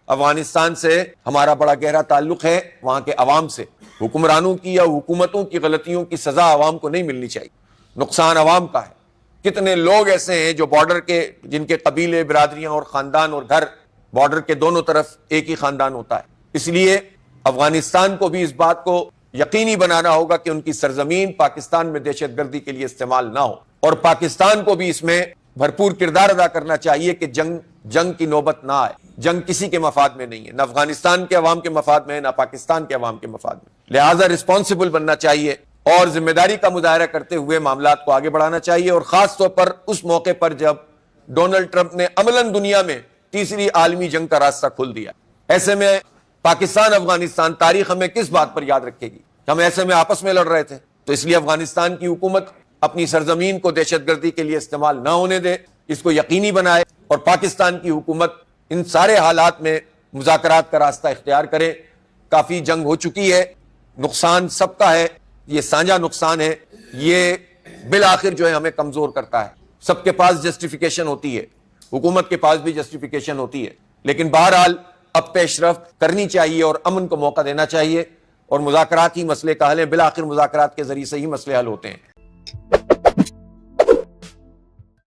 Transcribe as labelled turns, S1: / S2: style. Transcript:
S1: افغانستان سے ہمارا بڑا گہرا تعلق ہے، وہاں کے عوام سے۔ حکمرانوں کی یا حکومتوں کی غلطیوں کی سزا عوام کو نہیں ملنی چاہیے، نقصان عوام کا ہے۔ کتنے لوگ ایسے ہیں جو بارڈر کے، جن کے قبیلے، برادریاں اور خاندان اور گھر بارڈر کے دونوں طرف ایک ہی خاندان ہوتا ہے۔ اس لیے افغانستان کو بھی اس بات کو یقینی بنانا ہوگا کہ ان کی سرزمین پاکستان میں دہشت گردی کے لیے استعمال نہ ہو، اور پاکستان کو بھی اس میں بھرپور کردار ادا کرنا چاہیے کہ جنگ کی نوبت نہ آئے۔ جنگ کسی کے مفاد میں نہیں ہے، نہ افغانستان کے عوام کے مفاد میں ہے، نہ پاکستان کے عوام کے مفاد میں۔ لہٰذا رسپانسبل بننا چاہیے اور ذمہ داری کا مظاہرہ کرتے ہوئے معاملات کو آگے بڑھانا چاہیے، اور خاص طور پر اس موقع پر جب ڈونلڈ ٹرمپ نے عملاً دنیا میں تیسری عالمی جنگ کا راستہ کھول دیا۔ ایسے میں پاکستان افغانستان تاریخ ہمیں کس بات پر یاد رکھے گی؟ ہم ایسے میں آپس میں لڑ رہے تھے۔ تو اس لیے افغانستان کی حکومت اپنی سرزمین کو دہشت گردی کے لیے استعمال نہ ہونے دے، اس کو یقینی بنائے، اور پاکستان کی حکومت ان سارے حالات میں مذاکرات کا راستہ اختیار کرے۔ کافی جنگ ہو چکی ہے، نقصان سب کا ہے، یہ سانجھا نقصان ہے، یہ بالآخر جو ہے ہمیں کمزور کرتا ہے۔ سب کے پاس جسٹیفیکیشن ہوتی ہے، حکومت کے پاس بھی جسٹیفیکیشن ہوتی ہے، لیکن بہرحال اب پیش رفت کرنی چاہیے اور امن کو موقع دینا چاہیے، اور مذاکرات ہی مسئلے کا حل ہے۔ بالآخر مذاکرات کے ذریعے سے ہی مسئلے حل ہوتے ہیں۔